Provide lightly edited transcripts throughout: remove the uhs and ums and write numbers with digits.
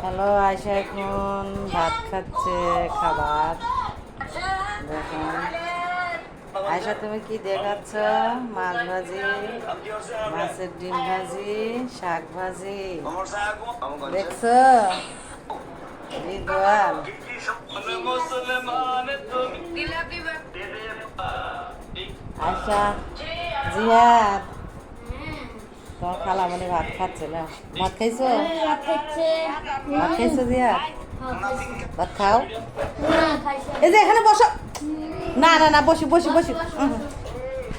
Hello, Ayesha এখন ভাত খাচ্ছে। খাবার দেখুন। আয়শা, তুমি কি দেখাচ্ছ? মাছ ভাজি, মাছের ডিম ভাজি, শাক ভাজি দেখছো? রিদওয়ান, আয়শা, জিহাদ, তোমার খালা মানে ভাত খাচ্ছে না? ভাত খাইছো? ভাত খাইছো জিহাদ? ভাত খাও। এই যে এখানে বসো। না না না, বসি বসি বসি।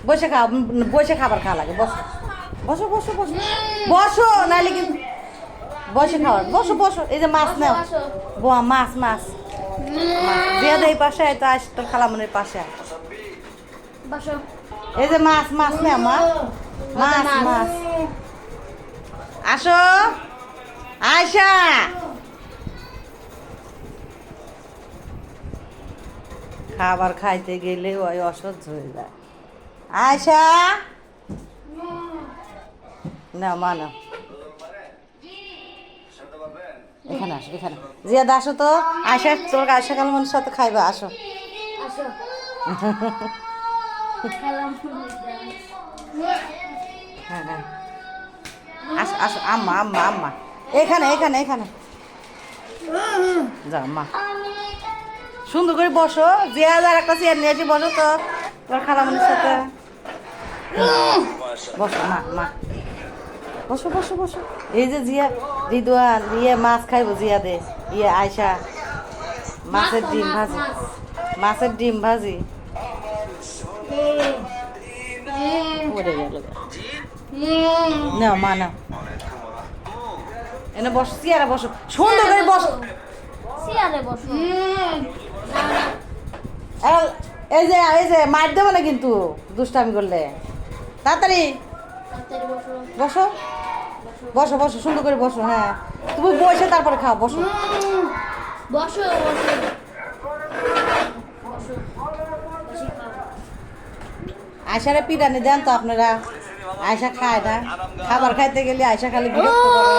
বসে খাও, বসে খাবার খাওয়া লাগে। বসো বসো বসো বসো বসো, নাইলে কিন্তু বসে খাওয়ার। বসো বসো। এই যে মাছ নাও। বোয়া মাছ মাছ জিহাদ এই পাশে, তো আস তোর খালামনের পাশে। এই যে মাছ মাছ নে মা, মাছ মাছ। আসো আয়শা। খাবার খাইতে গেলে ওই অসহ্য হয়ে যায়। আয়শা না মা না, এখানে আসো এখানে। জিয়াদ আসো তো। আয়শা, তোর আয়শা কালমনের সাথে খাইবা, আসো। হ্যাঁ হ্যাঁ, আসো আসো। আম্মা আম্মা আম্মা, এখানে এখানে এখানে যাও মা। সুন্দর করে বসো। জিয়াদ আর একটা চেয়ার নিয়ে এসে বসো তো তোর খালামনের সাথে। বসো মা মা, বসো বসো বসো। এই যে জিয়া, রিদওয়ান ইয়ে মাছ খাইবো। জিয়া দে ইয়ে আয়শা মাছের ডিম ভাজি, মাছের ডিম ভাজি। পড়ে গেল। না মা না, এনে বসো, চেয়ারে বসো। সুন্দর করে বসো। এই যে মার দেবো না কিন্তু দুষ্টামি করলে। তাড়াতাড়ি বসো বসো বসো, সুন্দর করে বসো। হ্যাঁ, তুমি বসে তারপরে খাও। বসো বসো আয়সারে পিটানি দেন তো আপনারা। আয়সা খায় না, খাবার খাইতে গেলে আয়সা খালি বিরক্ত করে।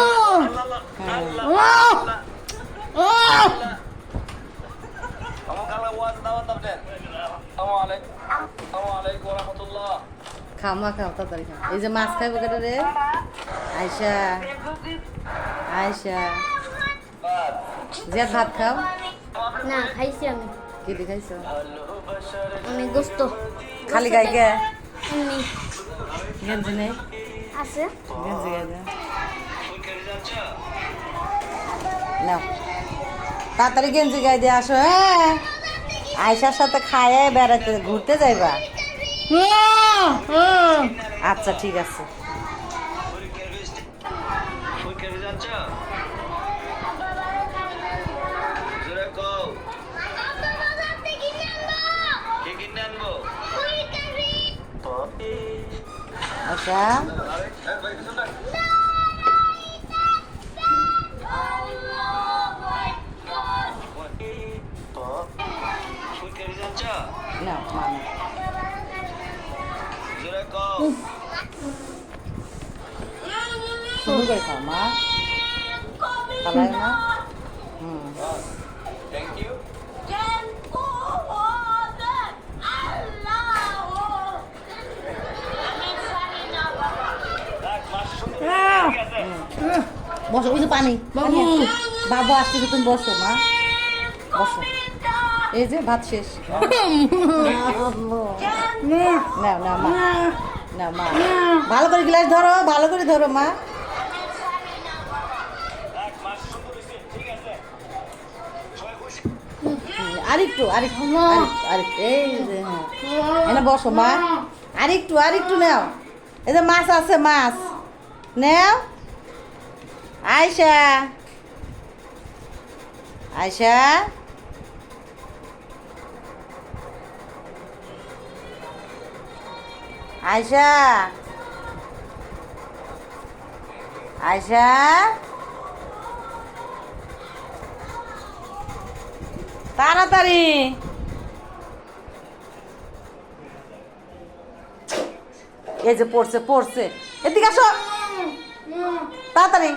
খাও মা খাও, তাড়াতাড়ি খাও। এই যে মাছ খাইবো কেটে রে আয়সা। আয়সা, জিয়াদ ভাত খাও। না, খাইছি আমি। কি দিয়ে খাইছো? আমি গোস্ত খালি গাই কে? এমনি গেঞ্জি নেই? আছে। গেঞ্জি গাই দে। নাও তাড়াতাড়ি গেঞ্জি গাই দিয়ে আসো। হ্যাঁ, আয়সার সাথে খায়ে বেড়াতে ঘুরতে যাইবা? আচ্ছা ঠিক আছে। আচ্ছা না মানে শুরু করে খাও মা, খালাই না। হুম, বসো। ওই যে পানি বাবু আসছে, তুমি বসো মা, বসো। এই যে ভাত শেষ। না না মা, না মা, ভালো করে গ্লাস ধরো, ভালো করে ধরো মা। আরেকটু আরেকটু আরেকটু। এই যে হ্যাঁ, এনে বসো মা। আরেকটু আরেকটু নাও। এই যে মাছ আছে, মাছ নাও। আয়শা আয়শা, আয়শা আয়শা, তাড়াতাড়ি। এই যে পড়ছে পড়ছে, এদিকে আসো তাড়াতাড়ি।